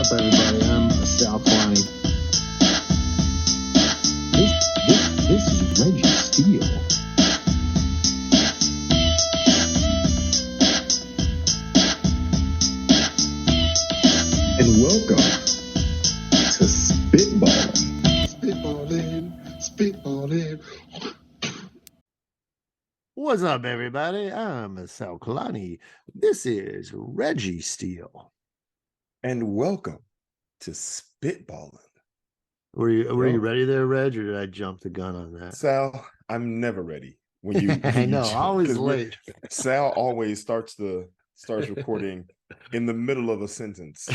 up, everybody? I'm Sal Kalani. This is Reggie Steele. And welcome to Spitballin. Spitballin. What's up, everybody? I'm Sal Kalani. This is Reggie Steele. And welcome to Spitballin. Were you ready there, Reg, or did I jump the gun on that? Sal, I'm never ready when you. I know, always late. Sal always starts recording in the middle of a sentence.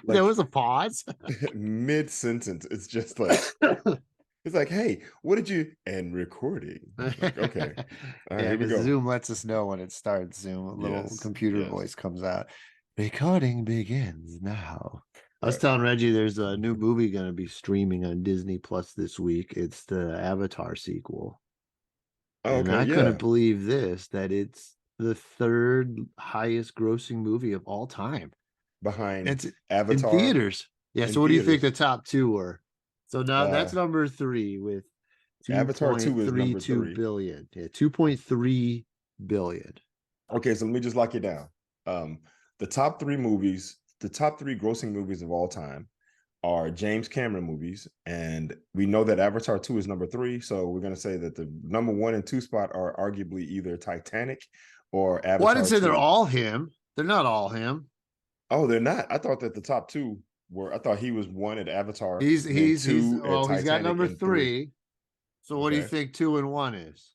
There was a pause mid sentence. It's just like it's like, hey, what did you and recording? Like, okay, all right, here we go. Zoom lets us know when it starts. Zoom, a little computer voice comes out. Recording begins now. I was telling Reggie there's a new movie going to be streaming on Disney Plus this week. It's the Avatar sequel. Oh, and I couldn't believe that it's the third highest grossing movie of all time. Behind it's Avatar in theaters. Yeah. So what do you think the top two were? So now that's number 3 with Avatar 2 is number 3 billion. Yeah, 2.3 billion. Okay, so let me just lock it down. The top three grossing movies of all time are James Cameron movies, and we know that Avatar 2 is number 3, so we're going to say that the number 1 and 2 spot are arguably either Titanic or Avatar. Well, I didn't say they're all him. They're not all him. Oh, they're not. I thought that the top 2 were. I thought he was 1 at Avatar. He's got number 3. So what do you think 2 and 1 is?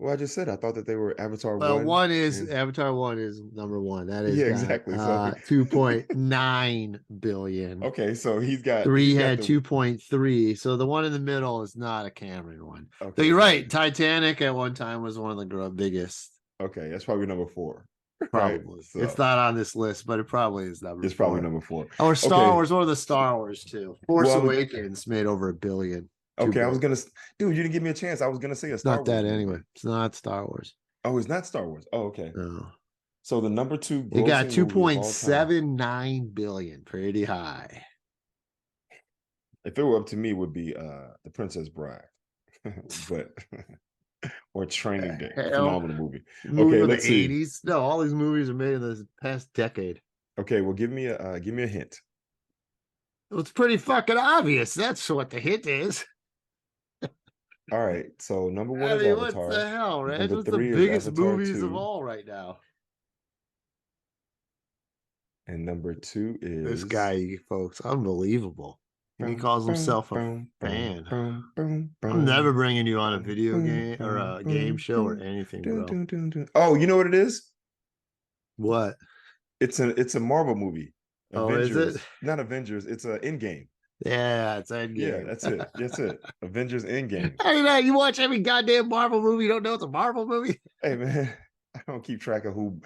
Well, I just said I thought that they were Avatar 1. Well, Avatar 1 is number 1. That is exactly. So 2.9 billion. Okay, so he's got 3 had 2.3. So the one in the middle is not a Cameron one. Okay, so you're right. Titanic at one time was one of the biggest. Okay, that's probably number 4. Probably. Right, so. It's not on this list, but it probably is number 4. It's probably number 4. Or Star Wars, one of the Star Wars too. Force Awakens made over $1 billion. Okay, I was gonna, dude. You didn't give me a chance. I was gonna say a Star Wars. Not that anyway. It's not Star Wars. Oh, it's not Star Wars. Oh, okay. No. So the number 2. It got 2.79 billion. Pretty high. If it were up to me, it would be The Princess Bride, but or Training Day. Phenomenal movie. Okay, let's see. 80s. No, all these movies are made in the past decade. Okay, well, give me a hint. Well, it's pretty fucking obvious. That's what the hint is. All right, so number 1 is Avatar. What the hell, Reg? What's the biggest movies of all right now? And number 2 is this guy, folks. Unbelievable. He calls himself a fan. I'm never bringing you on a video game or a game show or anything, bro. Oh, you know what it is? What? It's a Marvel movie. Avengers. Is it? Not Avengers. It's an Endgame. Yeah, it's Endgame. Yeah, that's it. That's it. Avengers Endgame. Hey, man, you watch every goddamn Marvel movie. You don't know it's a Marvel movie? Hey, man, I don't keep track of who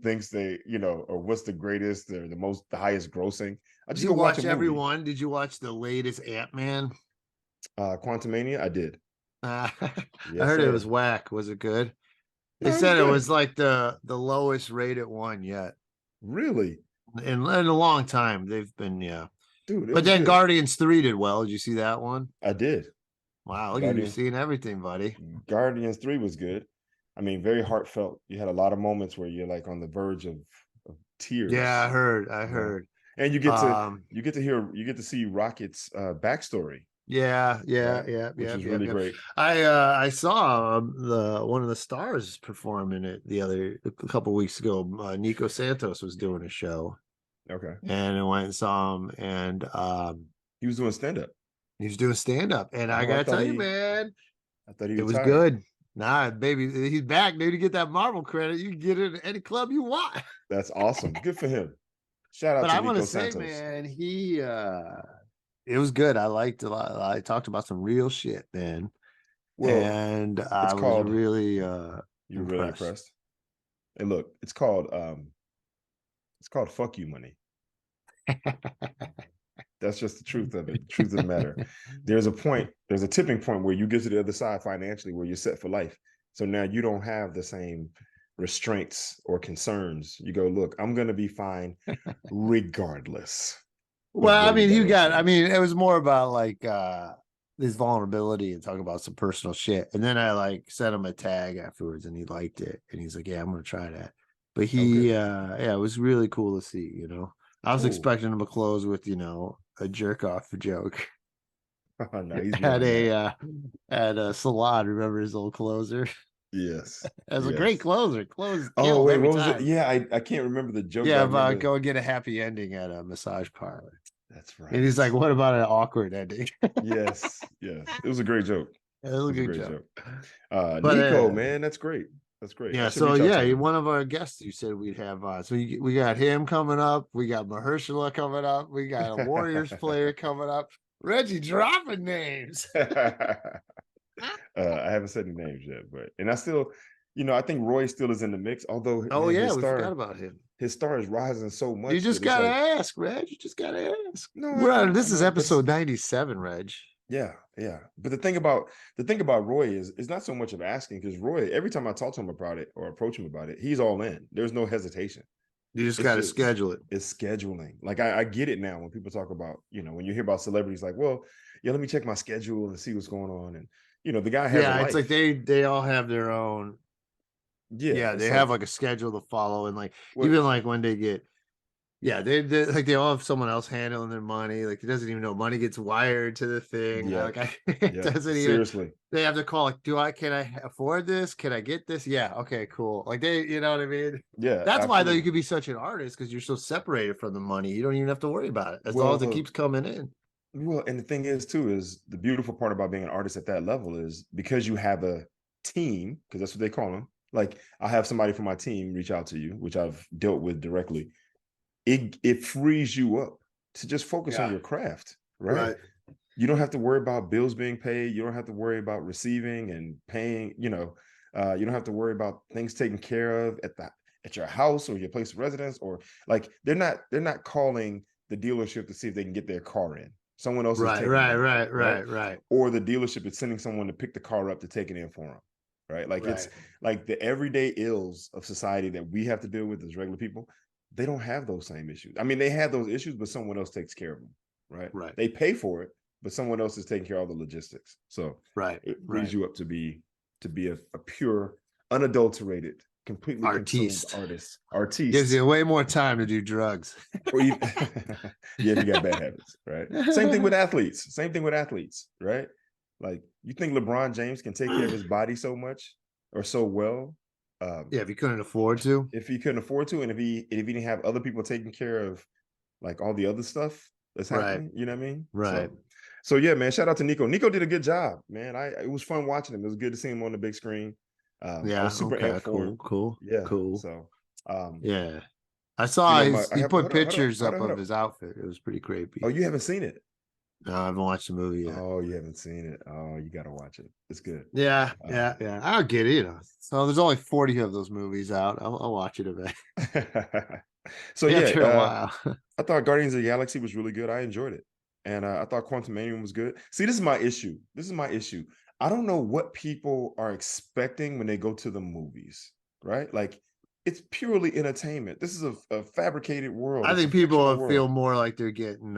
thinks they, or what's the greatest or the highest grossing. I just watch everyone. Did you watch the latest Ant-Man? Quantumania? I did. I heard it was whack. Was it good? They said it was like the lowest rated one yet. Really? In a long time. They've been, Dude, but then good. Guardians 3 did well. Did you see that one? I did. Wow, look at you seeing everything, buddy. Guardians 3 was good. I mean, very heartfelt. You had a lot of moments where you're like on the verge of tears. Yeah, I heard. And you get to see Rocket's backstory. Yeah, which is really great. I saw one of the stars performing it a couple weeks ago. Nico Santos was doing a show. Okay. And I went and saw him, and he was doing stand-up. And I gotta tell you, man, I thought he was good. Nah, baby, he's back, dude. To get that Marvel credit, you can get it in any club you want. That's awesome. Good for him. Shout out to Nico Santos. But I want to say, man, it was good. I liked a lot. I talked about some real shit, man. Well, and I was really you're really impressed. And look, it's called fuck you money. That's just the truth of it. Truth of the matter. There's a tipping point where you get to the other side financially where you're set for life. So now you don't have the same restraints or concerns. You go, look, I'm going to be fine regardless. Well, I mean, it was more about like this vulnerability and talking about some personal shit. And then I like sent him a tag afterwards and he liked it. And he's like, yeah, I'm gonna try that. But yeah, it was really cool to see, you know. I was expecting him to close with, you know, a jerk off joke. No, he's at a salon, remember his old closer? Yes. As a great closer. Oh, wait, what was it? Yeah, I can't remember the joke. Yeah, about go and get a happy ending at a massage parlor. That's right. And he's like, what about an awkward ending? Yes. It was a great joke. It was a great joke. But, Nico, man, that's great. That's great. Yeah, so yeah, one of our guests you said we'd have on. So we got him coming up, we got Mahershala coming up, we got a Warriors player coming up. Reggie dropping names. I haven't said any names yet, and I still, you know, I think Roy still is in the mix. Although, we forgot about him. His star is rising so much. You just gotta ask, Reg. You just gotta ask. No, this is episode 97, Reg. Yeah. But the thing about Roy is not so much of asking, because Roy, every time I talk to him about it or approach him about it, he's all in. There's no hesitation. You just got to schedule it. It's scheduling. Like I get it now when people talk about, you know, when you hear about celebrities, like, well, yeah, let me check my schedule and see what's going on. And, you know, the guy has a life. It's like they all have their own. Yeah, they have like a schedule to follow. And like, even like when they get, they like they all have someone else handling their money. Like it doesn't even know money gets wired to the thing. Yeah. Like it doesn't even. Seriously. They have to call like, can I afford this? Can I get this? Yeah, okay, cool. Like you know what I mean? Yeah. That's absolutely why though you could be such an artist, because you're so separated from the money. You don't even have to worry about it as long as it keeps coming in. Well, and the thing is too, is the beautiful part about being an artist at that level is because you have a team, because that's what they call them. Like I have somebody from my team reach out to you, which I've dealt with directly. It frees you up to just focus on your craft, right? You don't have to worry about bills being paid. You don't have to worry about receiving and paying, you know, you don't have to worry about things taken care of at your house or your place of residence, or like they're not calling the dealership to see if they can get their car in. Someone else is taking it, right. Or the dealership is sending someone to pick the car up to take it in for them, right? Like it's like the everyday ills of society that we have to deal with as regular people. They don't have those same issues. I mean, they have those issues, but someone else takes care of them, right? They pay for it, but someone else is taking care of all the logistics. So it frees you up to be a pure, unadulterated, completely artiste. Gives you way more time to do drugs. Or you got bad habits, right? Same thing with athletes, right? Like you think LeBron James can take care of his body so much or so well? If he couldn't afford to, and if he didn't have other people taking care of like all the other stuff that's happening, you know what I mean? Right. So yeah, man, shout out to Nico. Nico did a good job, man. It was fun watching him. It was good to see him on the big screen. I was super amped for him. Cool. Yeah. Cool. So I saw he put pictures up of his outfit. It was pretty creepy. Oh, you haven't seen it? No, I haven't watched the movie yet. Oh, you haven't seen it. Oh, you gotta watch it. It's good. Yeah. I'll get it, you know. So there's only 40 of those movies out. I'll watch it a bit. So after a while. I thought Guardians of the Galaxy was really good. I enjoyed it. And I thought Quantumanium was good. See, this is my issue. I don't know what people are expecting when they go to the movies, right? Like it's purely entertainment. This is a fabricated world. I think people feel more like they're getting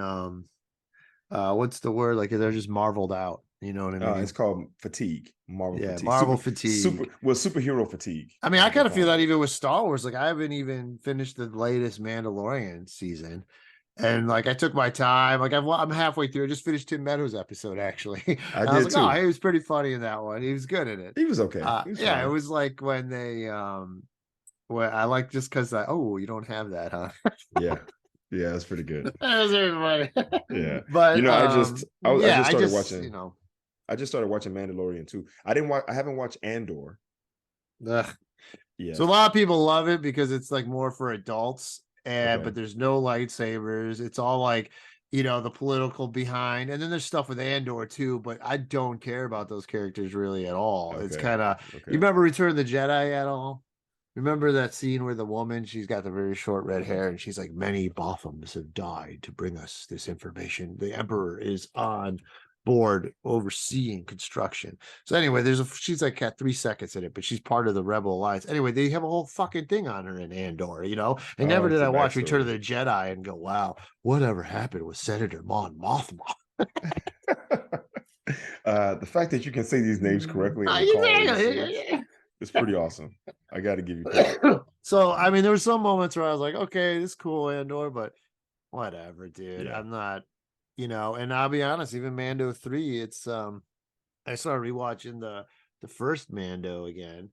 what's the word? Like they're just marveled out. You know what I mean? It's called fatigue. Fatigue. Marvel fatigue. Superhero fatigue. I mean, I kind of feel that even with Star Wars. Like I haven't even finished the latest Mandalorian season. And like I took my time. Like I'm halfway through. I just finished Tim Meadows' episode actually. I was like, oh, he was pretty funny in that one. He was good in it. He was okay. It was like when they well, I like just because you don't have that, huh? Yeah, that's pretty good. That was very funny. Yeah, but you know, I just started watching. You know, I just started watching Mandalorian too. I haven't watched Andor. Yeah. So a lot of people love it because it's like more for adults. But there's no lightsabers. It's all like, you know, the political behind, and then there's stuff with Andor too. But I don't care about those characters really at all. It's kind of you remember Return of the Jedi at all? Remember that scene where the woman, she's got the very short red hair, and she's like, "Many Bothams have died to bring us this information. The Emperor is on board overseeing construction. So anyway, she's like got 3 seconds in it, but she's part of the Rebel Alliance. Anyway, they have a whole fucking thing on her in Andor, you know. And never did I watch Return of the Jedi and go, wow, whatever happened with Senator Mon Mothma. The fact that you can say these names correctly and it's pretty awesome. I got to give you credit. So I mean, there were some moments where I was like, okay, this is cool, Andor, but whatever, dude. Yeah. I'm not, you know. And I'll be honest, even Mando 3, it's I started rewatching the first Mando again,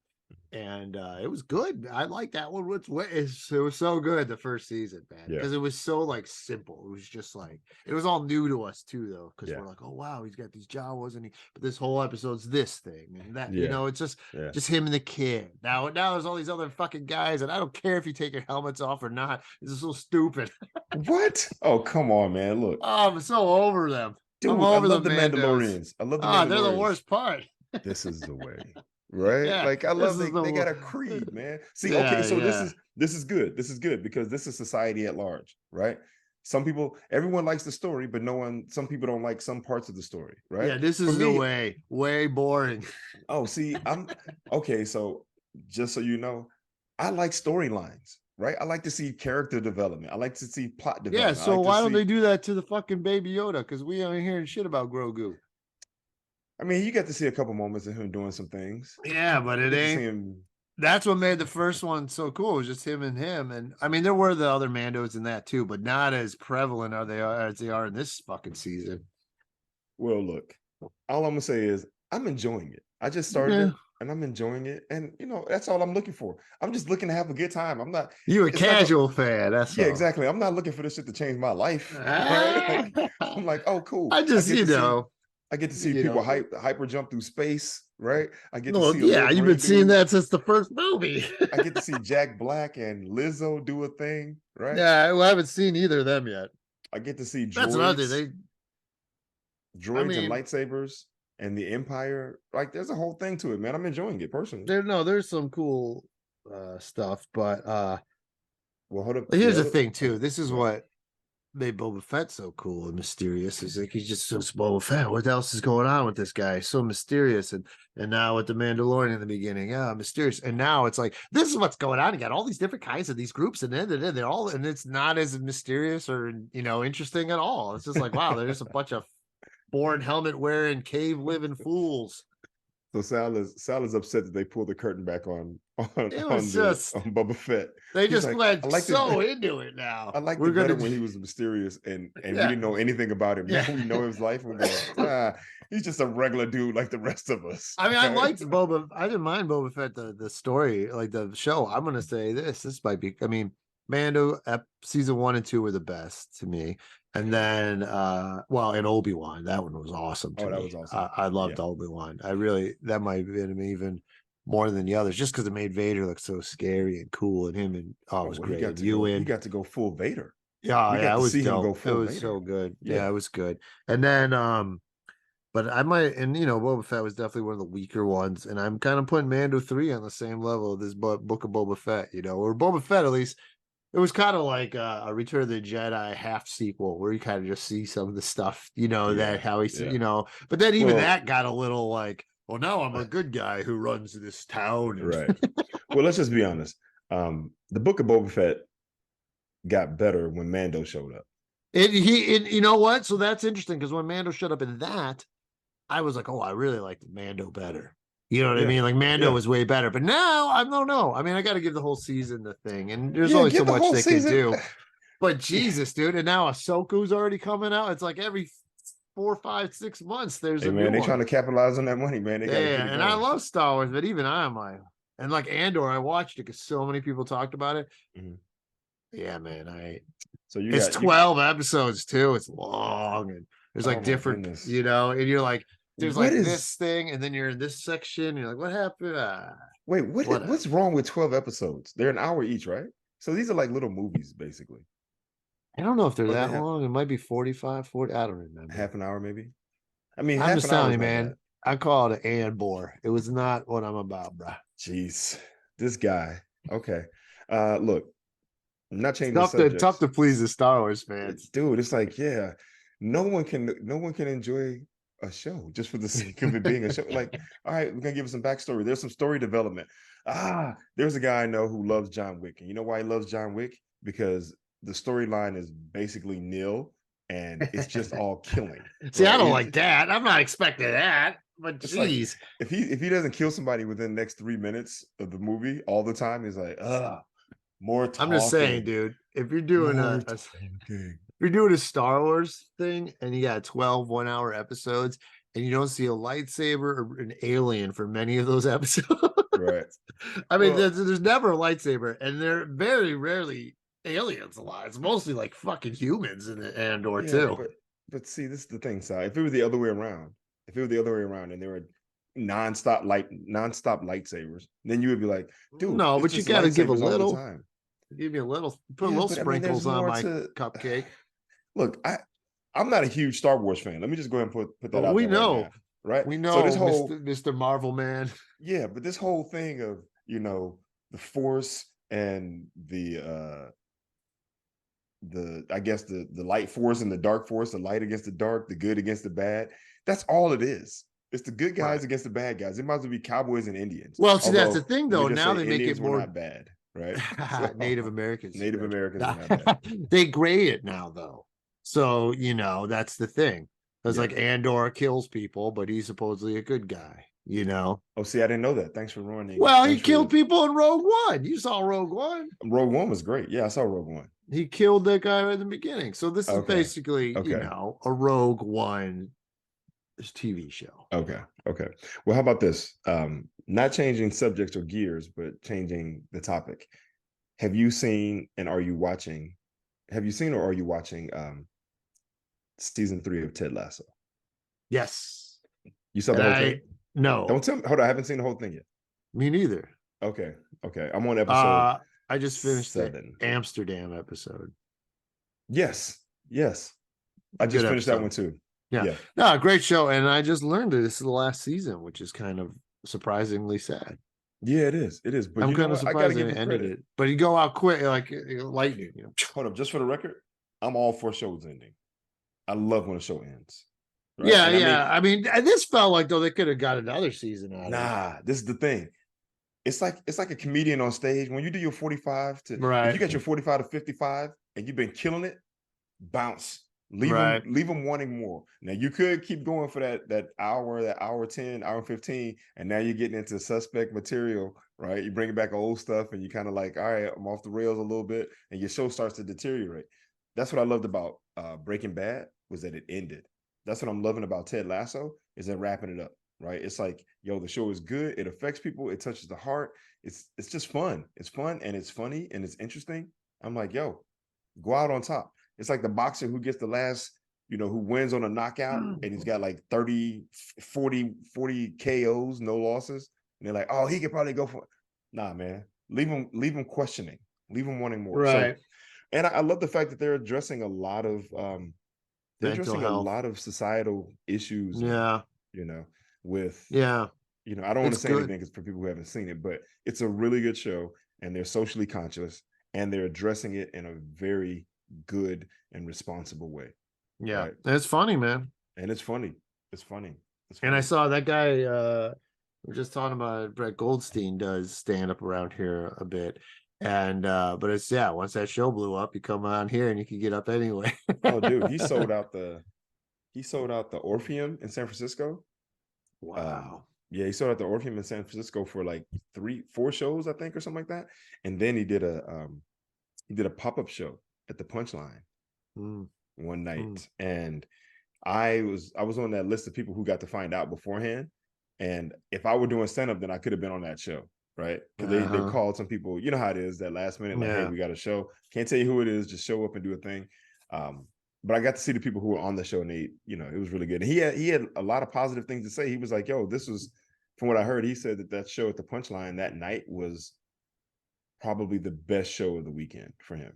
and it was good. I like that one. It was so good the first season, man, because it was so like simple. It was just like it was all new to us too, though, because we're like, oh wow, he's got these Jawas, but this whole episode's this thing and that. You know, it's just him and the kid. Now there's all these other fucking guys, and I don't care if you take your helmets off or not. This is so stupid. What? Oh, come on, man! Look, I'm so over them. Dude, I'm over I love the Mandalorians. I love the Mandalorians. They're the worst part. This is the way, right? Like I love they got a creed, man. See, okay, so this is good. This is good because this is society at large, right? Everyone likes the story, but some people don't like some parts of the story, right? Yeah, this is way boring. Oh, see, okay. So just so you know, I like storylines. Right, I like to see character development. I like to see plot development. Yeah, so why don't they do that to the fucking Baby Yoda? Because we ain't hearing shit about Grogu. I mean, you get to see a couple moments of him doing some things. Yeah, but it ain't. That's what made the first one so cool. It was just him. And I mean, there were the other Mandos in that too, but not as prevalent as they are in this fucking season. Well, look, all I'm gonna say is I'm enjoying it. I just started it. And I'm enjoying it, and you know that's all I'm looking for. I'm just looking to have a good time. I'm not. You a casual fan? That's all. Exactly. I'm not looking for this shit to change my life. Right? Like, I'm like, oh, cool. I get to see people hyper jump through space, right? I get to see. You've been seeing that since the first movie. I get to see Jack Black and Lizzo do a thing, right? Yeah, I haven't seen either of them yet. I get to see droids. That's another thing. Droids and lightsabers. And the Empire, like there's a whole thing to it, man. I'm enjoying it personally. There's some cool stuff, but well, hold up. Here's the thing too. This is what made Boba Fett so cool and mysterious. Is like he's just so Boba Fett. What else is going on with this guy? So mysterious, and now with the Mandalorian in the beginning, mysterious, and now it's like this is what's going on. You got all these different kinds of these groups, and then they're all, and it's not as mysterious or interesting at all. It's just like wow, there's a bunch of born helmet wearing cave living fools. So Sal is upset that they pulled the curtain back on Boba Fett. They just went into it now. I like better when he was mysterious and we didn't know anything about him. Now we know his life. We're going, he's just a regular dude like the rest of us. I mean, I liked Boba. I didn't mind Boba Fett, the story, like the show. I'm gonna say this might be. I mean, Mando season 1 and 2 were the best to me. And then, and Obi-Wan, that one was awesome. That was awesome. I loved Obi-Wan. That might have been even more than the others, just because it made Vader look so scary and cool, and him and it was great. You got to go full Vader. Yeah, it was dope. It was so good. Yeah, it was good. And then, but I might, and Boba Fett was definitely one of the weaker ones, and I'm kind of putting Mando 3 on the same level of this Book of Boba Fett, or Boba Fett at least. It was kind of like a Return of the Jedi half sequel where you kind of just see some of the stuff, that how he's, but then even that got a little like, well, now I'm a good guy who runs this town. Right. Well, let's just be honest. The Book of Boba Fett got better when Mando showed up. You know what? So that's interesting because when Mando showed up in that, I was like, oh, I really liked Mando better. You know what I mean? Like Mando was way better, but now I don't know. I mean, I got to give the whole season the thing, and there's only so much they can do. But Jesus, dude, and now Ahsoka's already coming out. It's like every 4, 5, 6 months there's a new one. They're trying to capitalize on that money, man. And I love Star Wars, but even I'm like, and like Andor, I watched it because so many people talked about it. Mm-hmm. Yeah, man. It's 12 episodes too. It's long, and there's like different, and you're like. There's like this thing, and then you're in this section. You're like, what happened? Wait, what's wrong with 12 episodes? They're an hour each, right? So these are like little movies, basically. I don't know if they're that long. It might be 45, 40. I don't remember. Half an hour, maybe. I mean, I'm just telling you, man. I call it an Andor. It was not what I'm about, bro. Jeez, this guy. Okay, look, I'm not changing the subject. Tough to please the Star Wars fans, dude. It's like, no one can enjoy a show just for the sake of it being a show. Like, all right, we're gonna give us some backstory. There's some story development. There's a guy I know who loves John Wick, and you know why he loves John Wick? Because the storyline is basically nil, and it's just all killing. See, right? I don't like that. I'm not expecting that. But geez, like, if he doesn't kill somebody within the next 3 minutes of the movie all the time, he's like, more talking. I'm just saying, dude, if you're doing if you're doing a Star Wars thing and you got 12 1-hour episodes and you don't see a lightsaber or an alien for many of those episodes, right? I mean, there's never a lightsaber, and they're very rarely aliens a lot. It's mostly like fucking humans in the Andor too. But see, this is the thing, Si. If it was the other way around, and there were nonstop lightsabers, then you would be like, dude, no, but you got to give a little time. Give me a little, put a little sprinkles on my cupcake. Look, I'm not a huge Star Wars fan. Let me just go ahead and put that out. We know, right now, right? We know. So this whole Mr. Marvel man. Yeah, but this whole thing of the Force and the I guess the light force and the dark force, the light against the dark, the good against the bad. That's all it is. It's the good guys against the bad guys. It might as well be cowboys and Indians. Well, see, that's the thing, though. Now they make it more not bad, right? Native Americans. Native Americans are not bad. They grade it now, though. So that's the thing. It's like Andor kills people, but he's supposedly a good guy. Oh, see, I didn't know that. Thanks for ruining. Well, he killed people in Rogue One. You saw Rogue One. Rogue One was great. Yeah, I saw Rogue One. He killed that guy right in the beginning. So this is basically, a Rogue One TV show. Okay. Well, how about this? Not changing subjects or gears, but changing the topic. Have you seen or are you watching season 3 of Ted Lasso? Yes. You saw the whole thing? No. Don't tell me. Hold on, I haven't seen the whole thing yet. Me neither. Okay. I'm on episode. I just finished 7. The Amsterdam episode. Yes. I just finished that one too. Yeah. No, great show. And I just learned that this is the last season, which is kind of surprisingly sad. Yeah, it is. But I'm kind of surprised they ended it. But you go out quick, like lightning. Hold up, just for the record, I'm all for shows ending. I love when a show ends. Right? Yeah. I mean, this felt like though they could have got another season out of it. Nah, this is the thing. It's like a comedian on stage. When you do your 45 to if you got your 45 to 55 and you've been killing it, bounce. Leave them wanting more. Now you could keep going for that hour 10, hour 15, and now you're getting into suspect material, right? You bring back old stuff and you kind of like, all right, I'm off the rails a little bit, and your show starts to deteriorate. That's what I loved about Breaking Bad, was that it ended. That's what I'm loving about Ted Lasso, is that wrapping it up, right? It's like, the show is good, it affects people, it touches the heart, it's just fun. It's fun and it's funny and it's interesting. I'm like, go out on top. It's like the boxer who gets the last, who wins on a knockout, and he's got like 30, 40 KOs, no losses. And they're like, oh, he could probably go for it. Nah, man. Leave him questioning. Leave him wanting more. Right. So, and I love the fact that they're addressing a lot of a lot of societal issues. Yeah. With I don't want to say anything because for people who haven't seen it, but it's a really good show, and they're socially conscious, and they're addressing it in a very good and responsible way. Yeah, right? It's funny, man. And it's funny. And I saw that guy we're just talking about, Brett Goldstein does stand up around here a bit. And but it's once that show blew up, you come on here and you can get up anyway. Oh, dude, he sold out the Orpheum in San Francisco. Wow. He sold out the Orpheum in San Francisco for like 3-4 shows, I think, or something like that. And then he did a pop-up show at the Punchline one night, and I was on that list of people who got to find out beforehand. And if I were doing stand-up, then I could have been on that show, right? Because they called some people. You know how it is, that last minute, like, hey, we got a show. Can't tell you who it is. Just show up and do a thing. But I got to see the people who were on the show, and they, it was really good. And he had a lot of positive things to say. He was like, this was, from what I heard, he said that show at the Punchline that night was probably the best show of the weekend for him.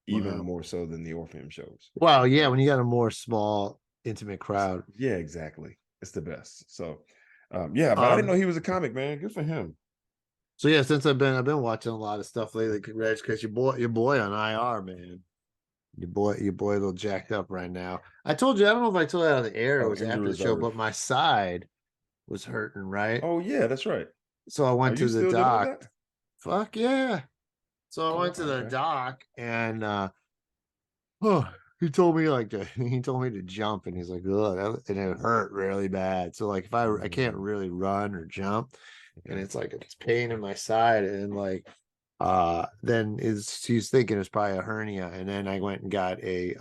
Even more so than the Orpheum shows. Wow, yeah, when you got a more small, intimate crowd. Yeah, exactly. It's the best. So, but I didn't know he was a comic, man. Good for him. So since I've been watching a lot of stuff lately, Reg, because your boy on IR, man. Your boy a little jacked up right now. I told you, I don't know if I told you out of the air, it Oh, was injury after the show, reserve. but my side was hurting, right? Oh yeah, that's right. So I Are went you to the still dealing with doc. that? Fuck yeah. So I Oh went to wow, the okay. doc and oh, he told me like he told me to jump and he's like, ugh, and it hurt really bad. So like if I can't Mm, really run or jump and okay. it's like it's pain in my side and like then is he's thinking it's probably a hernia. And then I went and got a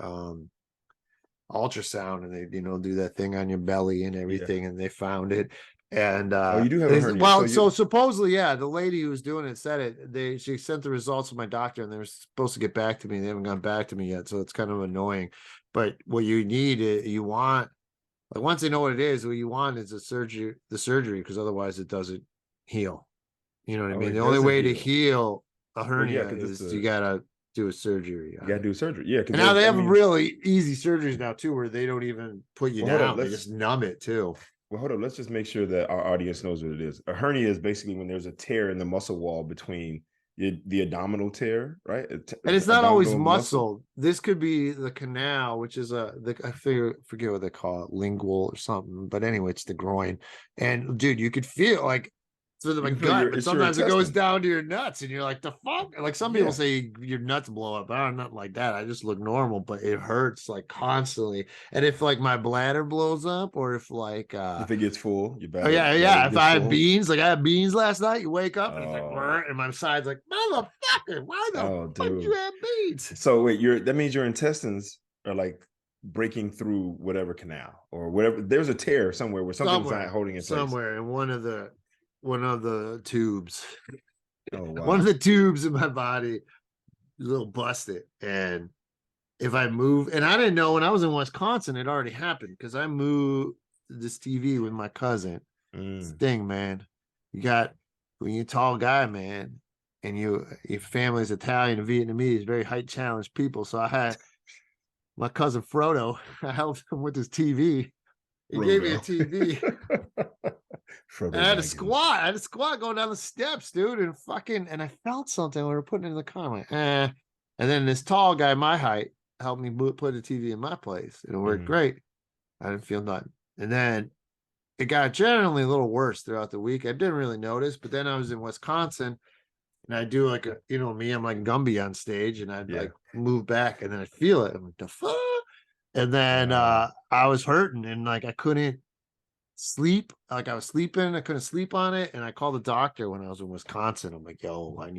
ultrasound and they do that thing on your belly and Yeah. everything and they found it and Oh, you do have a hernia. So so you supposedly yeah the lady who was doing it said it she sent the results to my doctor and they were supposed to get back to me. They haven't gone back to me yet, so it's kind of annoying. But what you need you want, like, once they know what it is, what you want is the surgery, because otherwise it doesn't heal. You know what I oh, mean? it The only doesn't way to heal. heal a Well, yeah, hernia because it's is you a gotta do a surgery you on gotta it. do surgery. Yeah, because And now there's they I have mean, really easy surgeries now too, where they don't even put you well, hold up, down; they just numb it too. well, hold up. Let's just make sure that our audience knows what it is. A hernia is basically when there's a tear in the muscle wall between the abdominal tear, right? And it's not always Abdominal muscle. muscle. This could be the canal, which is I forget what they call it, lingual or something. But anyway, it's the groin. And dude, you could feel like through You my can feel gut, but it's your sometimes it goes intestines. down to your nuts, and you're like, the fuck? Like some people Yeah. say your nuts blow up. I don't nothing like that. I just look normal, but it hurts like constantly. And if like my bladder blows up, or if like If it gets full, your oh bladder yeah. If gets I had full. beans, like I had beans last night, you wake up and it's like, Oh, and my side's like, motherfucker, why the oh, fuck did you dude. have beans? So wait, that means your intestines are like breaking through whatever canal or whatever. There's a tear somewhere where something's not holding in place. Somewhere in one of the tubes, Oh one of wow. the tubes in my body, a little busted. And if I move, and I didn't know when I was in Wisconsin, it already happened because I moved this TV with my cousin. It's the Mm. thing, man. You got when you're a tall guy, man, and your family's Italian and Vietnamese, very height challenged people. So I had my cousin Frodo. I helped him with his TV. He gave me a Frodo. TV. And Frodo I had a Baggins. squat. I had a squat going down the steps, dude, and I felt something when we were putting it in the car. I'm like, eh. And then this tall guy, my height, helped me put a TV in my place. And it worked Mm. great. I didn't feel nothing. And then it got generally a little worse throughout the week. I didn't really notice, but then I was in Wisconsin and I do like me, I'm like Gumby on stage, and I'd Yeah. like move back and then I feel it. I'm like, the fuck? And then Wow. I was hurting and like I couldn't sleep. Like I was sleeping, I couldn't sleep on it. And I called the doctor when I was in Wisconsin. I'm like, yo, I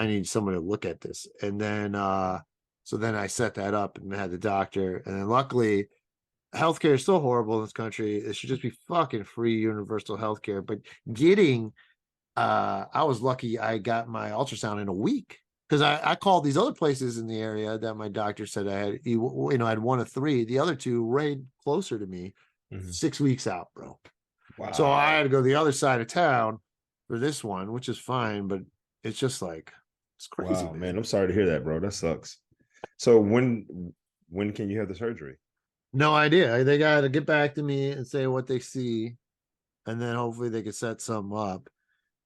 need someone to look at this. And then so then I set that up and had the doctor. And then luckily healthcare is still horrible in this country. It should just be fucking free universal healthcare. But getting I was lucky I got my ultrasound in a week. Because I called these other places in the area that my doctor said I had, I had one of three. The other two right closer to me, Mhm. 6 weeks out, bro. So I had Wow. to go the other side of town for this one, which is fine, but it's just like it's crazy, Wow, man. man. I'm sorry to hear that, bro. That sucks. So when can you have the surgery? No idea. They got to get back to me and say what they see, and then hopefully they can set some up.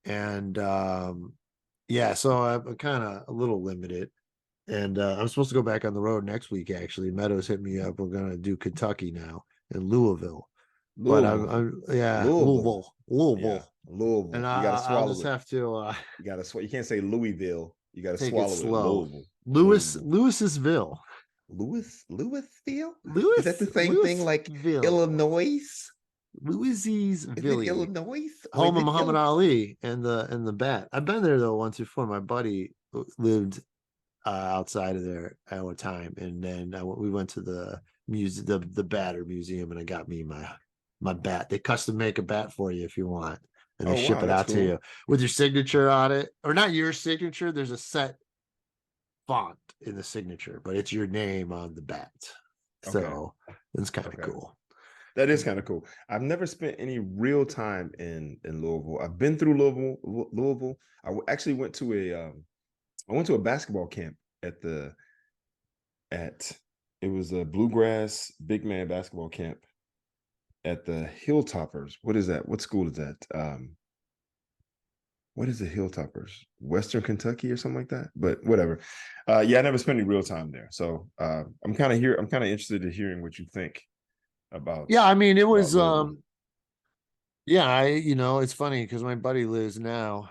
And yeah, so I'm kind of a little limited. And I'm supposed to go back on the road next week. Actually, Meadows hit me up. We're gonna do Kentucky now in Louisville. But Louisville. yeah, Louisville. Yeah. Louisville, and Louisville. You gotta I'll just swallow it. have to You can't say Louisville. You gotta take it swallow it. slow. Louisville. Louisville. Lewisville, Louisville? Is that the same thing like Louisville, Illinois? Is it Louisville, Illinois? Or home is of it Muhammad Ali and the bat. I've been there though once before. My buddy lived outside of there at one time, and then we went to the museum, the batter museum, and I got me my bat. They custom make a bat for you if you want, and they Oh ship wow, it that's out to you cool. with your signature on it, or not your signature. There's a set font in the signature, but it's your name on the bat. Okay. So it's kind of Okay. cool. That is kind of cool. I've never spent any real time in Louisville. I've been through Louisville. Actually I went to a basketball camp at it was a bluegrass big man basketball camp at the Hilltoppers. What is that? What school is that? what is the Hilltoppers? Western Kentucky or something like that. But whatever. Yeah, I never spent any real time there. So I'm kind of interested in hearing what you think about. Yeah, I mean, it was Louisville. yeah, it's funny because my buddy lives now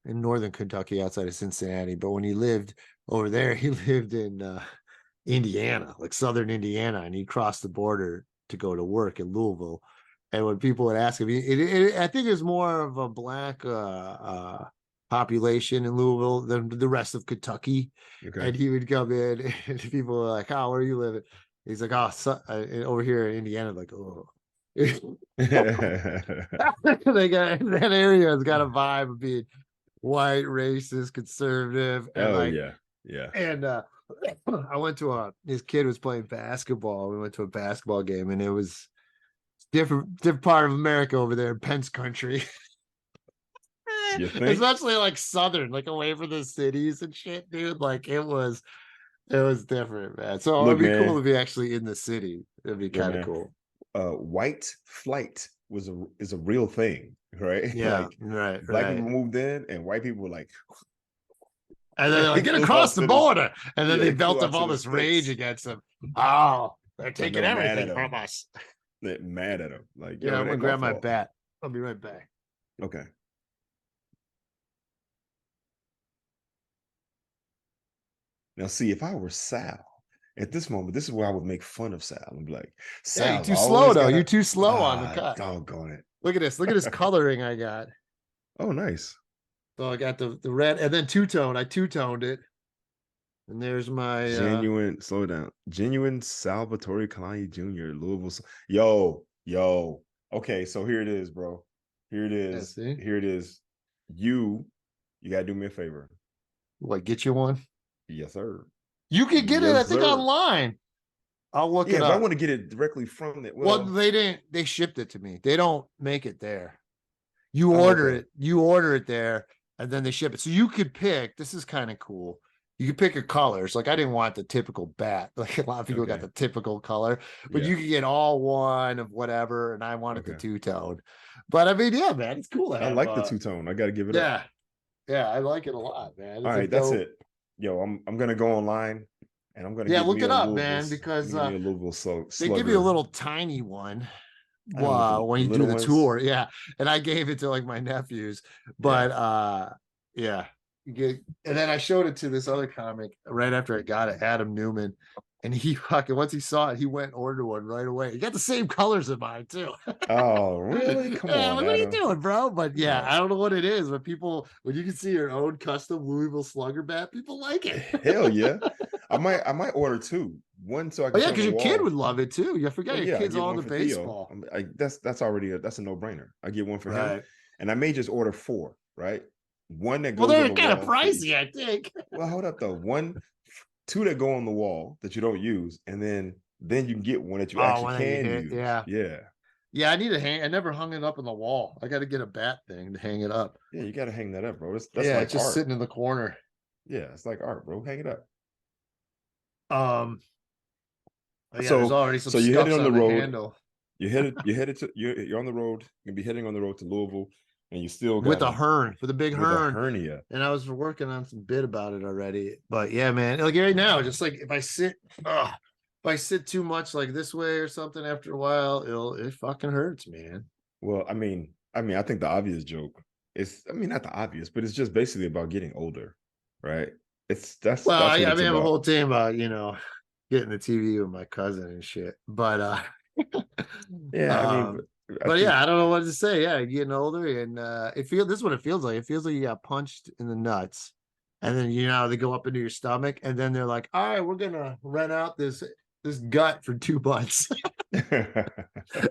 in northern Kentucky outside of Cincinnati, but when he lived over there, he lived in Indiana, like southern Indiana, and he crossed the border to go to work in Louisville. And when people would ask him, I think it's more of a black population in Louisville than the rest of Kentucky. Okay. And he would come in, and people were like, "Oh, where are you living?" He's like, "Oh, over here in Indiana." Like, oh, they got that area has got a vibe of being white, racist, conservative, and Oh yeah, yeah. and I went to his kid was playing basketball. We went to a basketball game, and it was different part of America over there in Pence country. You think? Especially like southern, like away from the cities and shit, dude. Like it was different, man. So Look, it'd be man, cool to be actually in the city. It'd be kind of cool. White flight is a real thing, right? Yeah, like right. Black people moved in, and white people were like, and then they're like, get across the border, and then yeah, they built up all the this sticks. rage against them. Oh, they're taking they're mad everything at from 'em. us. They're mad at him. Like, Yeah, yo, I'm it gonna ain't grab my fault. bat. I'll be right back. Okay. Now, see, if I were Sal at this moment, this is where I would make fun of Sal and be like, Yeah, Sal, you're too slow though. You're too slow on the cut. Doggone it. Look at this. Look at this coloring I got. Oh, nice. So I got the red and then two-tone. I two-toned it. And there's my Slow down. Genuine Salvatore Kalani Jr., Louisville. Yo. Okay, so here it is, bro. Here it is. Here it is. You gotta do me a favor. What, get you one? Yes, sir. You could get it, I think, online. I'll look it up. I want to get it directly from it. Well, they shipped it to me. They don't make it there. You order it there, and then they ship it. So you could pick, this is kind of cool. You could pick a colors. Like I didn't want the typical bat. Like a lot of people got the typical color, but you could get all one of whatever. And I wanted the two-tone. But I mean, yeah, man, it's cool. I like the two-tone. I got to give it up. Yeah, I like it a lot, man. All right, that's it. Yo, I'm gonna go online and I'm gonna look it up, man, because they give you a little tiny one. Wow, when you do the tour, and I gave it to like my nephews, but yeah. And then I showed it to this other comic right after I got it, Adam Newman, and he fucking once he saw it, he went and ordered one right away. He got the same colors of mine too. Oh, really? Come on, what are you doing, bro? But I don't know what it is, but people, when you can see your own custom Louisville Slugger bat, people like it. Hell yeah! I might order two. One so I can. Because your kid would love it too. You forget your kid's all in the baseball. That's already that's a no-brainer. I get one for him, and I may just order four. Right. One that goes. Well, they're kind of pricey, I think. Well, hold up though. Two that go on the wall that you don't use, and then you can get one that you actually can use. Yeah. I need to hang. I never hung it up on the wall. I got to get a bat thing to hang it up. Yeah, you got to hang that up, bro. That's like it's just art. sitting in the corner. Yeah, it's like art, bro. Hang it up. There's already some you're headed on the road. Handle. You're on the road. You're gonna be heading on the road to Louisville. And you still got with the big hernia. And I was working on some bit about it already. But yeah, man, like right now, just like if I sit too much like this way or something after a while, it fucking hurts, man. Well, I mean, I think the obvious joke is, not the obvious, but it's just basically about getting older, right? I have a whole team about, getting the TV with my cousin and shit. But I don't know what to say. Yeah, getting older, and this is what it feels like. It feels like you got punched in the nuts, and then they go up into your stomach, and then they're like, "All right, we're gonna rent out this gut for 2 months," and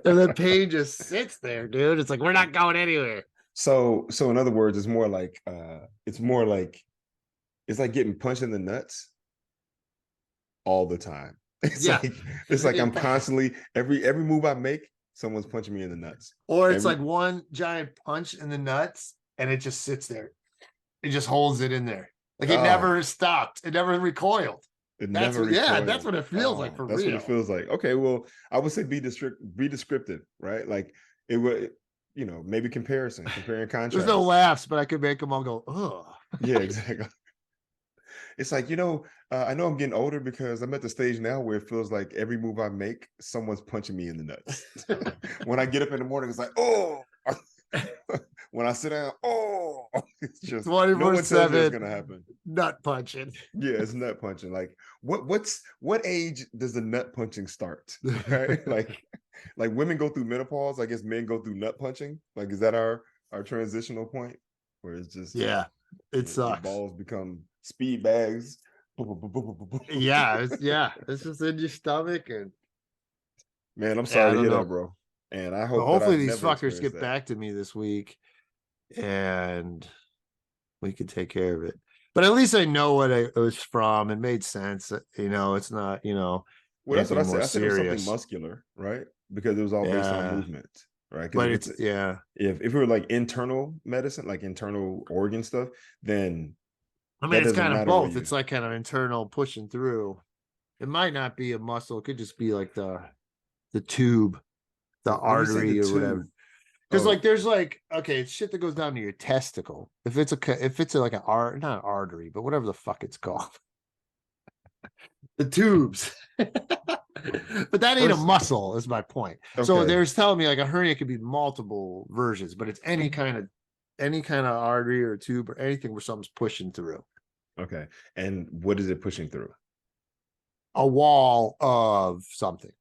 the pain just sits there, dude. It's like we're not going anywhere. So in other words, it's like getting punched in the nuts all the time. It's like I'm constantly every move I make. Someone's punching me in the nuts. Or it's like one giant punch in the nuts and it just sits there. It just holds it in there. Like it never stopped. It never recoiled. That's what it feels like for real. That's what it feels like. Okay, well, I would say be descriptive, right? Like maybe comparing contrast. There's no laughs, but I could make them all go, oh. Yeah, exactly. It's like, I know I'm getting older because I'm at the stage now where it feels like every move I make, someone's punching me in the nuts. When I get up in the morning, it's like, oh. When I sit down, oh, it's just 24/7 no one tells you it's gonna happen. Nut punching. Yeah, it's nut punching. Like, what age does the nut punching start? Right? like women go through menopause. I guess men go through nut punching. Like, is that our transitional point where it's just it sucks. The balls become speed bags. It's just in your stomach. And man, I'm sorry to hear that, bro. And I hope hopefully these fuckers get back to me this week and we can take care of it. But at least I know what it was from. It made sense. It's not, well, that's what I said. I said it was something muscular, right? Because it was all based on movement, right? But if it were like internal medicine, like internal organ stuff, then it's kind of both. It's like kind of internal pushing through. It might not be a muscle. It could just be like the tube, the artery or whatever. Because there's shit that goes down to your testicle. If it's like not an artery, but whatever the fuck it's called, the tubes. But that ain't a muscle, is my point. Okay. So there's telling me like a hernia could be multiple versions, but it's any kind of artery or tube or anything where something's pushing through. Okay, and what is it pushing through? A wall of something.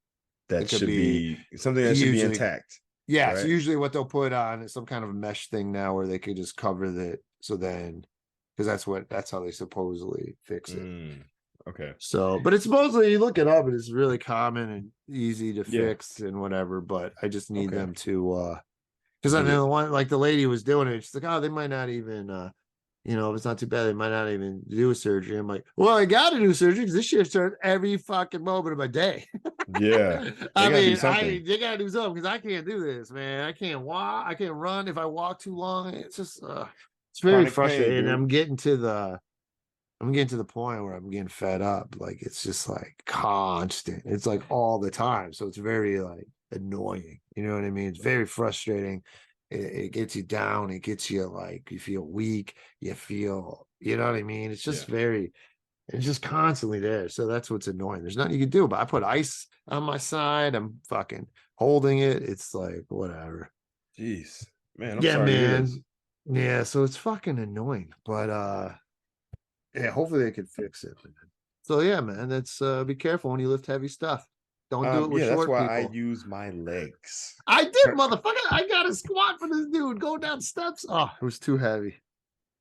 That should be something that should be intact. Yeah, right? So usually what they'll put on is some kind of a mesh thing now where they could just cover that. So then, because that's how they supposedly fix it. Okay. So, but it's supposedly, you look it up, and it's really common and easy to fix and whatever. But I just need them to, because I know the one, like the lady was doing it. She's like, oh, they might not even, if it's not too bad, they might not even do a surgery. I'm like, well, I got to do surgery because this shit starts every fucking moment of my day. Yeah. They got to do something because I can't do this, man. I can't walk. I can't run if I walk too long. It's just, it's very frustrating. I'm getting to the point where I'm getting fed up. Like, it's just like constant. It's like all the time. So it's very like annoying. You know what I mean? It's very frustrating. It gets you down. It gets you like, you feel weak. You feel, you know what I mean? It's just it's just constantly there. So that's what's annoying. There's nothing you can do, but I put ice on my side. I'm fucking holding it. It's like, whatever. Jeez, man. I'm sorry, man. Yeah. So it's fucking annoying, but, hopefully they can fix it. So yeah, man, that's be careful when you lift heavy stuff. Don't do it with short people. That's why I use my legs. I did, motherfucker. I got a squat for this dude. Go down steps. Oh, it was too heavy.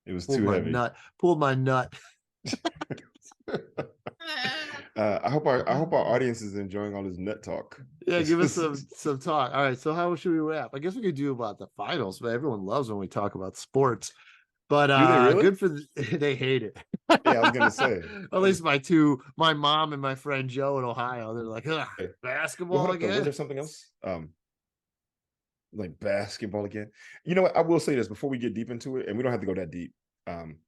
It was too heavy. Pulled my nut. I hope our audience is enjoying all this nut talk. Yeah, give us some talk. All right, so how should we wrap? I guess we could do about the finals, but everyone loves when we talk about sports. But do they really? Good for they hate it. Yeah, I was gonna say. At least my mom and my friend Joe in Ohio, they're like, basketball again. Was there something else? Like basketball again. You know what? I will say this before we get deep into it, and we don't have to go that deep. I'm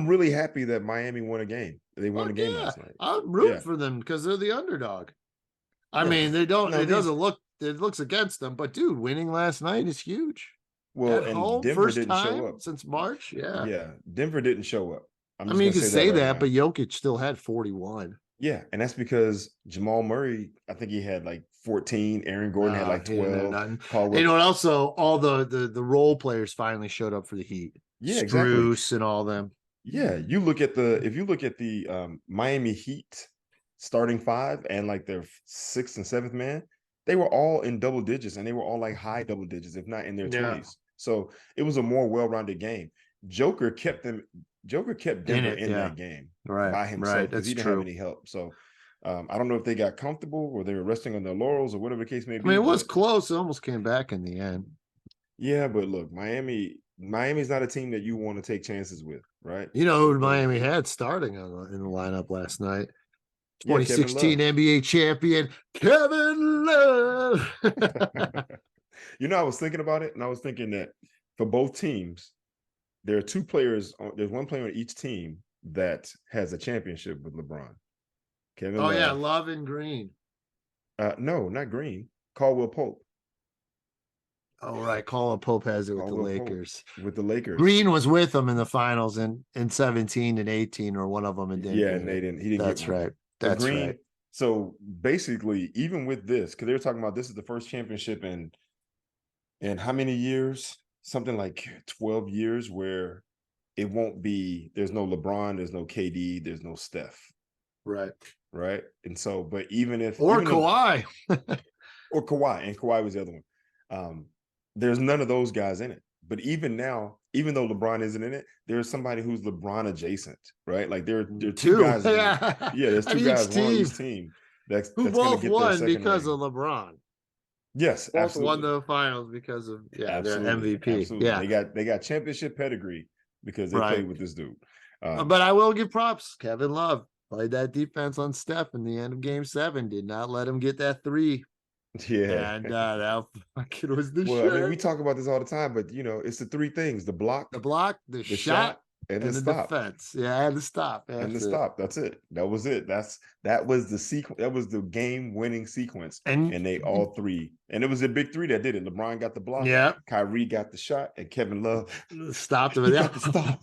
really happy that Miami won a game. They won a game last night. I'm rooting for them because they're the underdog. I mean, they don't. It doesn't look. It looks against them, but dude, winning last night is huge. Well, and home, Denver didn't show up since March. Yeah, Denver didn't show up. I mean, you can say that, but Jokic still had 41. Yeah, and that's because Jamal Murray, I think he had like 14. Aaron Gordon had like 12. And also all the role players finally showed up for the Heat. Yeah, Strus exactly. And all them. Yeah, if you look at the Miami Heat starting five and like their 6th and 7th man, they were all in double digits, and they were all like high double digits, if not in their 20s. So it was a more well-rounded game. Joker kept Denver in that game by himself because he didn't have any help. So I don't know if they got comfortable or they were resting on their laurels or whatever the case may be. I mean, it was close. It almost came back in the end. Yeah, but look, Miami's not a team that you want to take chances with, right? You know who Miami had starting in the lineup last night? 2016 NBA champion Kevin Love. I was thinking about it, and I was thinking that for both teams, there are two players. There's one player on each team that has a championship with LeBron. Kevin Love. Yeah, Love and Green. No, not Green. Caldwell Pope. Oh, right. Caldwell Pope has it with the Caldwell Pope Lakers. with the Lakers. Green was with them in the finals in 17 and 18, or one of them, and didn't Yeah, get and it. he didn't That's get one. right. But That's Green, right. so basically, even with this, because they were talking about this is the first championship in how many years? Something like 12 years where it won't be, there's no LeBron, there's no KD, there's no Steph. Right. Right. And so, but even Kawhi. Or Kawhi, and Kawhi was the other one. There's none of those guys in it. But even now, even though LeBron isn't in it, there's somebody who's LeBron adjacent, right? Like there are two guys. There's two guys on each team that's both going to get their second because ring. of LeBron. Yes, both absolutely. won the finals because of their MVP. Absolutely. Yeah, they got championship pedigree because they played with this dude. But I will give props. Kevin Love played that defense on Steph in the end of Game 7. Did not let him get that 3. Yeah, and that fucking was the shit. I mean, we talk about this all the time, but it's the 3 things: the block, the shot, and the stop. Defense. Yeah, and the stop. Stop. That's it. That was it. That was the sequence. That was the game-winning sequence. And they all 3. And it was a big 3 that did it. LeBron got the block. Yeah. Kyrie got the shot, and Kevin Love stopped him. He got the stop.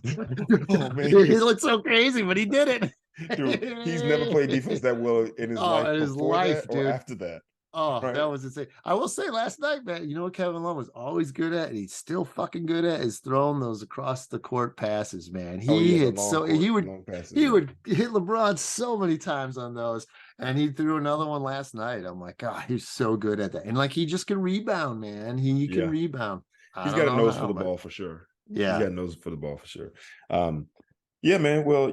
Oh man, he looked so crazy, but he did it. Dude, he's never played defense that well in his life before that or after that. Oh, right? That was insane. I will say last night, man, you know what Kevin Love was always good at, and he's still fucking good at, is throwing those across the court passes, man. He would hit LeBron so many times on those, and he threw another one last night. I'm like, God, he's so good at that. And like he just can rebound, man. He can rebound. He's got a nose for the ball for sure. Yeah. He's got a nose for the ball for sure. Yeah, man. Well,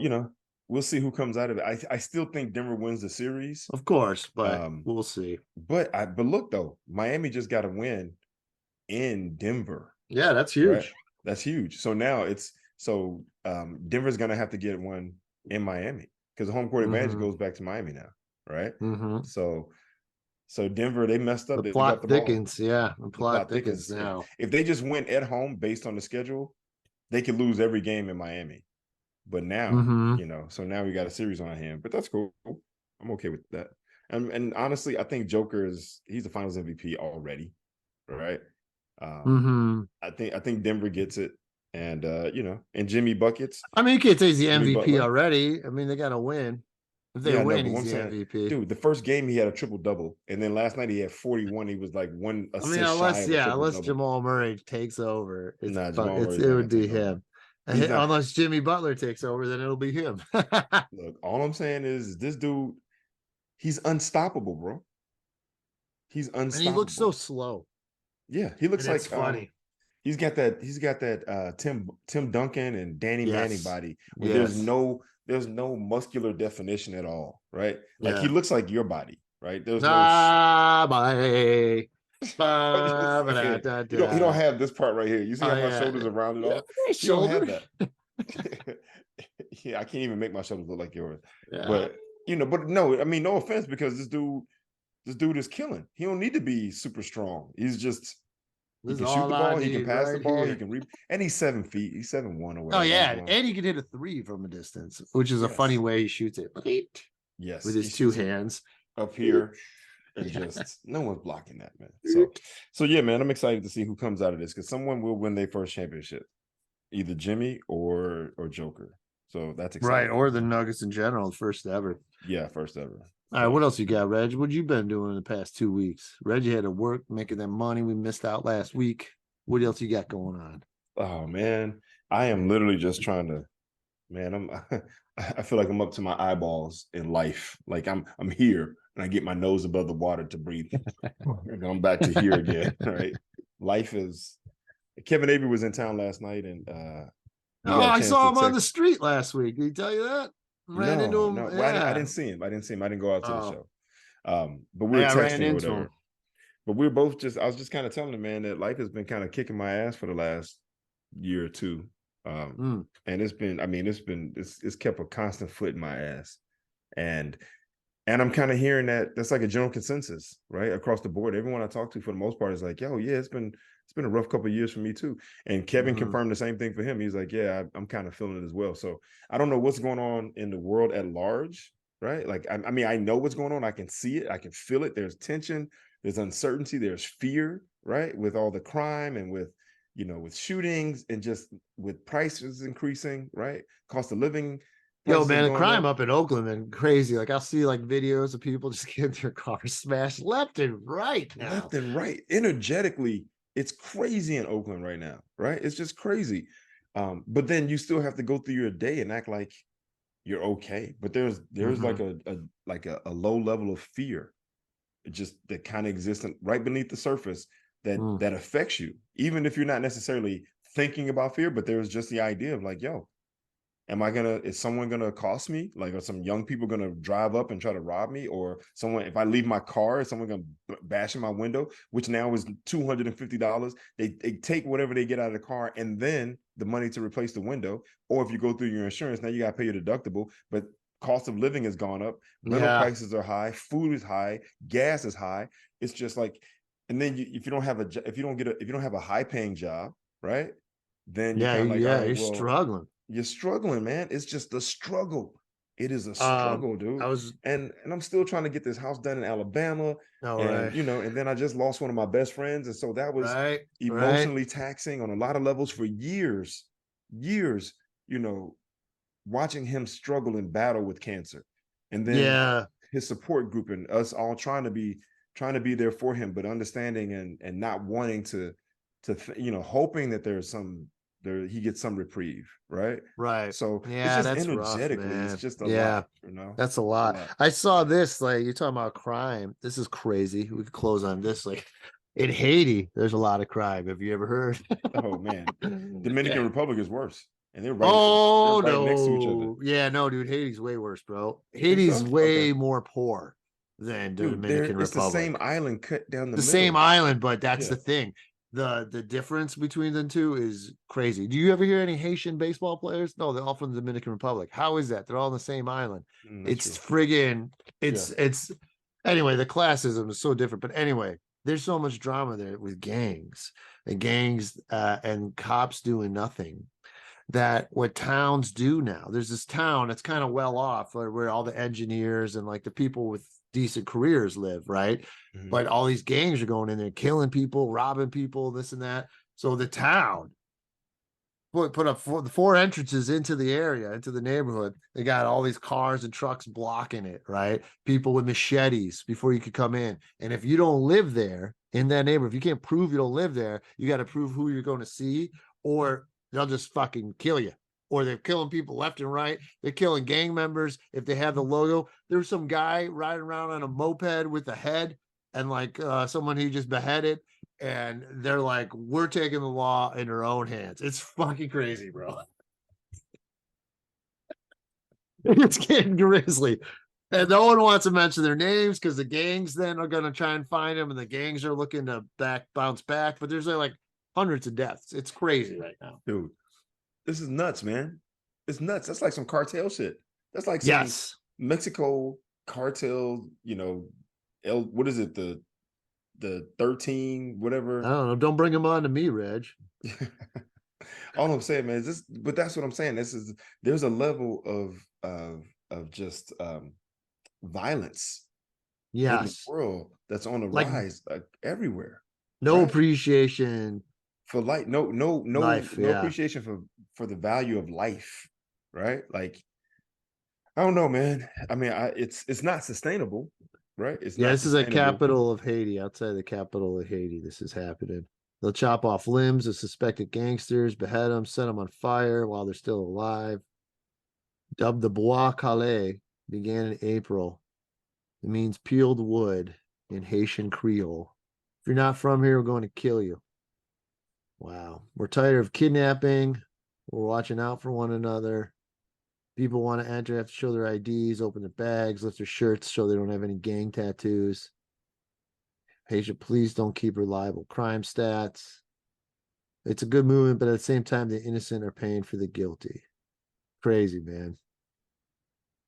we'll see who comes out of it. I still think Denver wins the series. Of course, but we'll see. But look though, Miami just got a win in Denver. Yeah, that's huge. Right? That's huge. So now Denver's gonna have to get one in Miami because the home court advantage goes back to Miami now, right? So Denver, they messed up. The plot thickens. Yeah, the plot thickens now. If they just win at home based on the schedule, they could lose every game in Miami. But now, so now we got a series on our hand. But that's cool. I'm okay with that. And honestly, I think Joker he's the Finals MVP already, right? I think Denver gets it, and and Jimmy buckets. I mean, you can't say he's the MVP already. I mean, they got to win. If they win, he's the MVP. Dude, the first game he had a triple double, and then last night he had 41. He was like one assist. I mean, unless Jamal Murray takes over, it would be him. Not, unless Jimmy Butler takes over, then it'll be him. Look, all I'm saying is this dude, he's unstoppable, bro. He's unstoppable. And he looks so slow. Yeah, he looks like funny. He's got that Tim Duncan and Danny Manning body where there's no muscular definition at all, right? Like he looks like your body, right? There's he don't have this part right here. You see how my shoulders are rounded off? You don't have that. Yeah, I can't even make my shoulders look like yours. Yeah. But no, I mean, no offense, because this dude is killing. He don't need to be super strong. He's just he can shoot the ball, he can pass the ball, he can and he's 7 feet, he's 7'1" or whatever. Oh yeah, and he can hit a 3 from a distance, which is a funny way he shoots it. Yes, with his 2 hands up here. And just no one's blocking that, man. So yeah, man, I'm excited to see who comes out of this because someone will win their first championship, either Jimmy or Joker. So that's exciting. Right, or the Nuggets in general, first ever. Yeah, first ever. All right, what else you got, Reg? What you been doing in the past 2 weeks? Reggie had to work making that money. We missed out last week. What else you got going on? Oh man, I am literally just trying to. Man, I feel like I'm up to my eyeballs in life. Like I'm here and I get my nose above the water to breathe. And I'm back to here again. Right. Life is. Kevin Avery was in town last night, and I saw him on the street last week. Did he tell you that? Ran into him. No. Well, I didn't see him. I didn't go out to the show. But we were texting or whatever. But we were both I was just kind of telling him, man, that life has been kind of kicking my ass for the last year or two. And it's kept a constant foot in my ass. And I'm kind of hearing that's like a general consensus, right? Across the board. Everyone I talk to for the most part is like, yo, yeah, it's been a rough couple of years for me too. And Kevin confirmed the same thing for him. He's like, yeah, I'm kind of feeling it as well. So I don't know what's going on in the world at large, right? Like, I mean, I know what's going on. I can see it. I can feel it. There's tension. There's uncertainty. There's fear. right? With all the crime and with, with shootings and just with prices increasing, right? Cost of living Yo, prices man, the going crime up up in Oakland and crazy. Like I'll see like videos of people just getting their cars smashed left and right now. left and right. Energetically, it's crazy in Oakland right now, right? It's just crazy. But then you still have to go through your day and act like you're okay. But there's like a low level of fear, just that kind of exists right beneath the surface that affects you, even if you're not necessarily thinking about fear. But there's just the idea of like, yo, is someone gonna accost me? Like, are some young people gonna drive up and try to rob me? Or if I leave my car, is someone gonna bash in my window, which now is $250. They take whatever they get out of the car and then the money to replace the window. Or if you go through your insurance, now you gotta pay your deductible. But cost of living has gone up, rental prices are high, food is high, gas is high. It's just like, and then if you don't have a high paying job, right? Then you're kind of like, all right, you're well, struggling. you're struggling, man. It's just a struggle. It is a struggle, dude. And I'm still trying to get this house done in Alabama. And then I just lost one of my best friends. And so that was emotionally taxing on a lot of levels for years, watching him struggle and battle with cancer. And then his support group and us all trying to be there for him, but understanding and not wanting to hoping that he gets some reprieve, right? So it's just energetically, rough, it's just a lot, That's a lot. I saw this, like, you're talking about crime. This is crazy. We could close on this. Like in Haiti, there's a lot of crime. Have you ever heard? Oh man, Dominican Republic is worse, and they're right next to each other. Yeah, no, dude, Haiti's way worse, bro. Haiti's way more poor than the Dominican Republic. It's the same island cut down the middle. Same island, but that's the thing. The difference between the two is crazy. Do you ever hear any Haitian baseball players? No, they're all from the Dominican Republic. How is that? They're all on the same island. It's friggin' it's anyway, the classism is so different. But anyway, there's so much drama there with gangs and cops doing nothing. That what towns do now. There's this town that's kind of well off where all the engineers and like the people with decent careers live, right? But all these gangs are going in there, killing people, robbing people, this and that. So the town put up four entrances into the area, into the neighborhood. They got all these cars and trucks blocking it, right? People with machetes before you could come in. And if you don't live there in that neighborhood, if you can't prove you don't live there, you got to prove who you're going to see, or they'll just fucking kill you. Or they're killing people left and right. They're killing gang members if they have the logo. There's some guy riding around on a moped with a head and like someone he just beheaded. And they're like, we're taking the law in our own hands. It's fucking crazy, bro. It's getting grisly. And no one wants to mention their names because the gangs then are going to try and find them. And the gangs are looking to bounce back. But there's like hundreds of deaths. It's crazy right now. Dude. This is nuts, man. It's nuts. That's like some cartel shit. That's like some Mexico cartel, what is it? The 13, whatever. I don't know. Don't bring them on to me, Reg. All I'm saying, man, but that's what I'm saying. There's a level of just violence in the world that's on the rise everywhere. No appreciation for life, no appreciation for the value of life, right? Like, I don't know, man. I mean, it's not sustainable, right? This is a capital of Haiti, outside the capital of Haiti. This is happening. They'll chop off limbs of suspected gangsters, behead them, set them on fire while they're still alive. Dubbed the Bois Calais, began in April. It means peeled wood in Haitian Creole. If you're not from here, we're going to kill you. Wow. We're tired of kidnapping. We're watching out for one another. People want to enter, have to show their IDs, open their bags, lift their shirts, show they don't have any gang tattoos. Haitian police don't keep reliable crime stats. It's a good movement, but at the same time, the innocent are paying for the guilty. Crazy, man.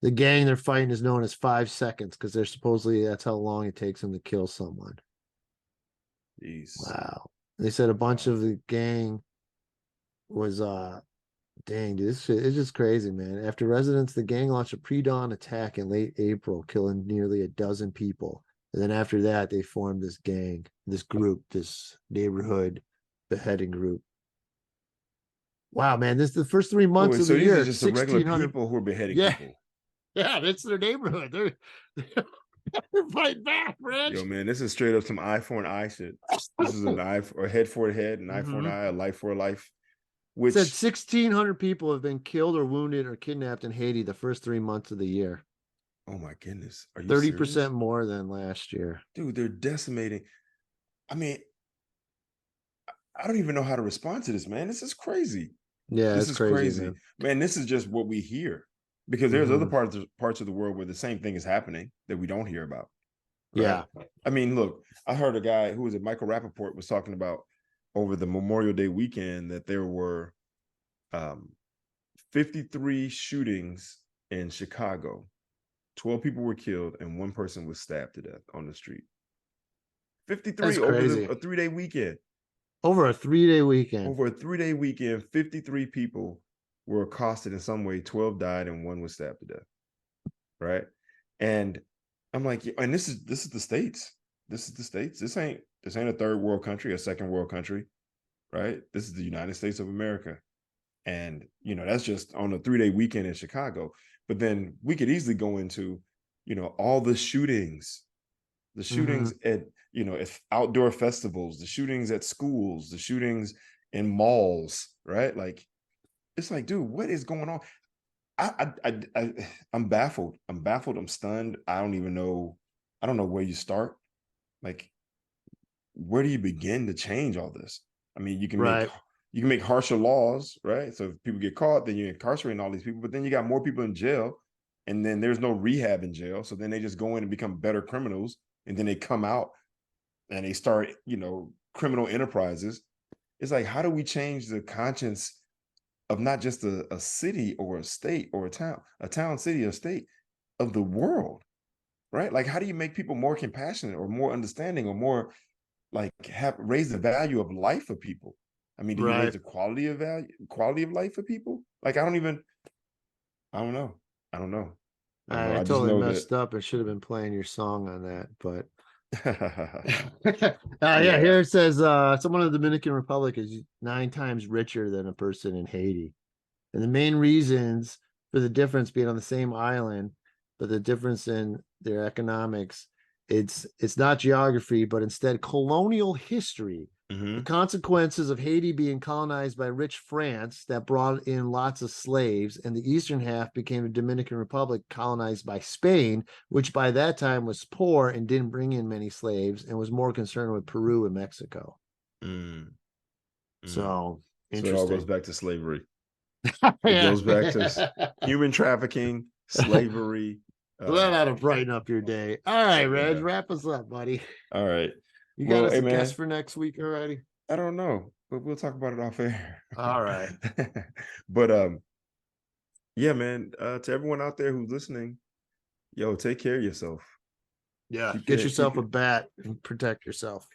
The gang they're fighting is known as 5 seconds because they're supposedly that's how long it takes them to kill someone. Jeez. Wow. They said a bunch of the gang was dang, dude, this shit is just crazy, man. After residents, the gang launched a pre-dawn attack in late April, killing nearly a dozen people. And then after that, they formed this gang, this group, this neighborhood beheading group. Wow, man, this is the first 3 months of so the these year. are just the regular 1,600 people who are beheading Yeah. people. Yeah, that's their neighborhood. They're fighting back, Reg. Yo, man, this is straight up some eye for an eye shit. This is an eye for a head for a head, an eye for an eye, a life for a life. Which said 1,600 people have been killed or wounded or kidnapped in Haiti the first 3 months of the year. Oh my goodness. Are you 30% serious? more than last year. Dude, they're decimating. I mean, I don't even know how to respond to this, man. This is crazy. Yeah, this it's is crazy. Man, this is just what we hear. Because there's other parts of the world where the same thing is happening that we don't hear about. Right? Yeah. I mean, look, I heard a guy who was at Michael Rappaport was talking about over the Memorial Day weekend that there were 53 shootings in Chicago. 12 people were killed and 1 person was stabbed to death on the street. 53 over a 3-day weekend. Over a 3-day weekend. Over a 3-day weekend, 53 people were accosted in some way. 12 died and 1 was stabbed to death. Right. And I'm like, and this is the States. This is the States. This ain't a third world country, a second world country. Right. This is the United States of America. And, that's just on a 3-day weekend in Chicago. But then we could easily go into, all the shootings at, at outdoor festivals, the shootings at schools, the shootings in malls, right? Like, it's like, dude, what is going on? I'm baffled. I'm stunned. I don't know where you start. Like, where do you begin to change all this? I mean, you can make harsher laws, right? So if people get caught, then you're incarcerating all these people, but then you got more people in jail, and then there's no rehab in jail. So then they just go in and become better criminals, and then they come out and they start, criminal enterprises. It's like, how do we change the conscience of not just a city or a state or a town, city, or state, of the world, right? Like, how do you make people more compassionate or more understanding or more like raise the value of life for people? I mean, do you raise the quality of life for people? Like, I don't know. I totally messed up and should have been playing your song on that, but yeah, here it says someone in the Dominican Republic is 9 times richer than a person in Haiti. And the main reasons for the difference being on the same island, but the difference in their economics, it's not geography, but instead colonial history. The consequences of Haiti being colonized by rich France that brought in lots of slaves, and the eastern half became a Dominican Republic colonized by Spain, which by that time was poor and didn't bring in many slaves and was more concerned with Peru and Mexico. So it all goes back to slavery. It goes back to human trafficking, slavery. So that ought to brighten up your day. All right, Reg, wrap us up, buddy. All right. You got us a guest for next week already? I don't know, but we'll talk about it off air. All right. But yeah, man, to everyone out there who's listening, yo, take care of yourself. Yeah, get yourself a bat and protect yourself.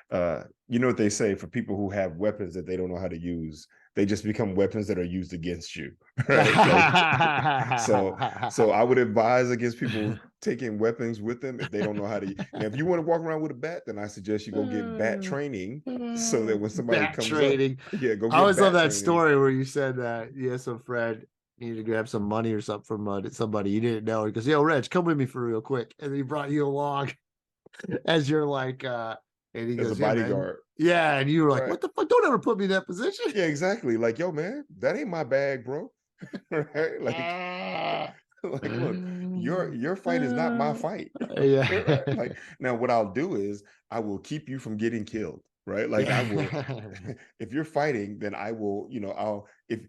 You know what they say, for people who have weapons that they don't know how to use, they just become weapons that are used against you. Right? Like, so I would advise against people taking weapons with them if they don't know how to. And if you want to walk around with a bat, then I suggest you go get bat training, so that when somebody comes up, go get I always love that story where you said that you had some friend needed to grab some money or something from somebody you didn't know. He goes, "Yo, Reg, come with me for real quick," and he brought you along as you're like, and he goes, a bodyguard. Yeah, and you were like, "What the fuck? Don't ever put me in that position." Yeah, exactly. Like, yo, man, that ain't my bag, bro. Right? Like, look, your fight is not my fight. Yeah. Right? Like, now what I'll do is I will keep you from getting killed. Right? Like, I will. If you're fighting, then I will. If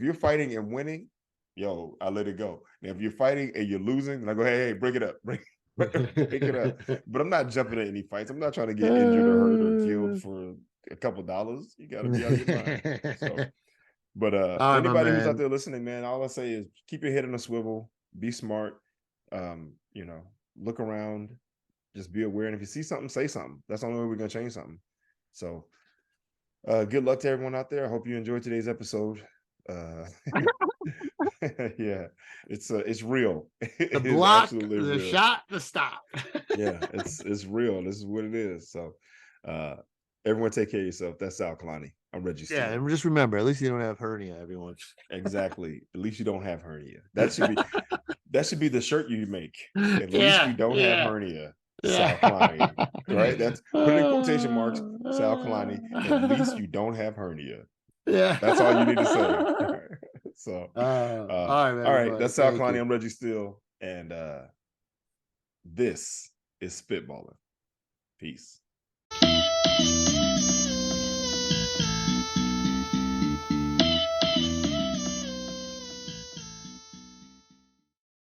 you're fighting and winning, yo, I'll let it go. Now, if you're fighting and you're losing, then I go, hey, break it up, break it up. But I'm not jumping at any fights. I'm not trying to get injured or hurt or killed for a couple dollars. You got to be out of your mind. So, but for anybody who's out there listening, man, all I say is keep your head on a swivel, be smart, look around, just be aware. And if you see something, say something. That's the only way we're going to change something. So good luck to everyone out there. I hope you enjoyed today's episode. Yeah, it's real. The block, the real. shot, the stop. Yeah, it's real. This is what it is. So everyone take care of yourself. That's Sal Kalani. I'm Reggie Steele. Yeah, and just remember, at least you don't have hernia, everyone. Exactly. At least you don't have hernia. That should be the shirt you make. At least you don't have hernia. Sal Kalani. Right? That's put it in quotation marks. Sal Kalani. At least you don't have hernia. Yeah. That's all you need to say. So all right. That's Sal Kalani. you. I'm Reggie Steele. And this is Spitballin. Peace.